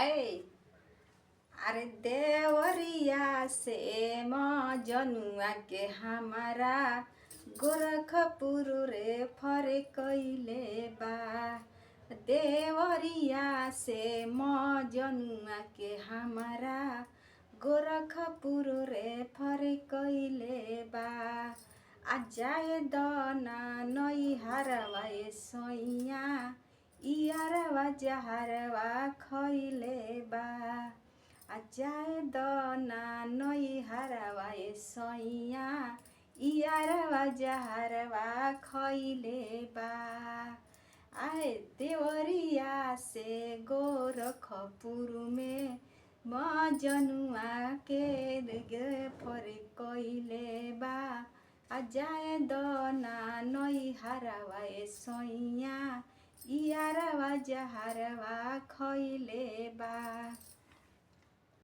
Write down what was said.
ऐ अरे देवरिया से जनुआ के हमारा गोरखपुर रे फरे कइले बा। देवरिया से जनुआ के हमारा गोरखपुर रे फरे कइले बा। आ जाए दना नई हरवा सैया इयारवा जहरवा खइले बा। आ जाए दना नई हरवा सैया इयारवा जहरवा खइले बा। आए देवरिया से गोरखपुर में जनुआ के फरे कइले बा। आ जाए दना नई हरवा सैया इयारवा जहरवा खइले बा।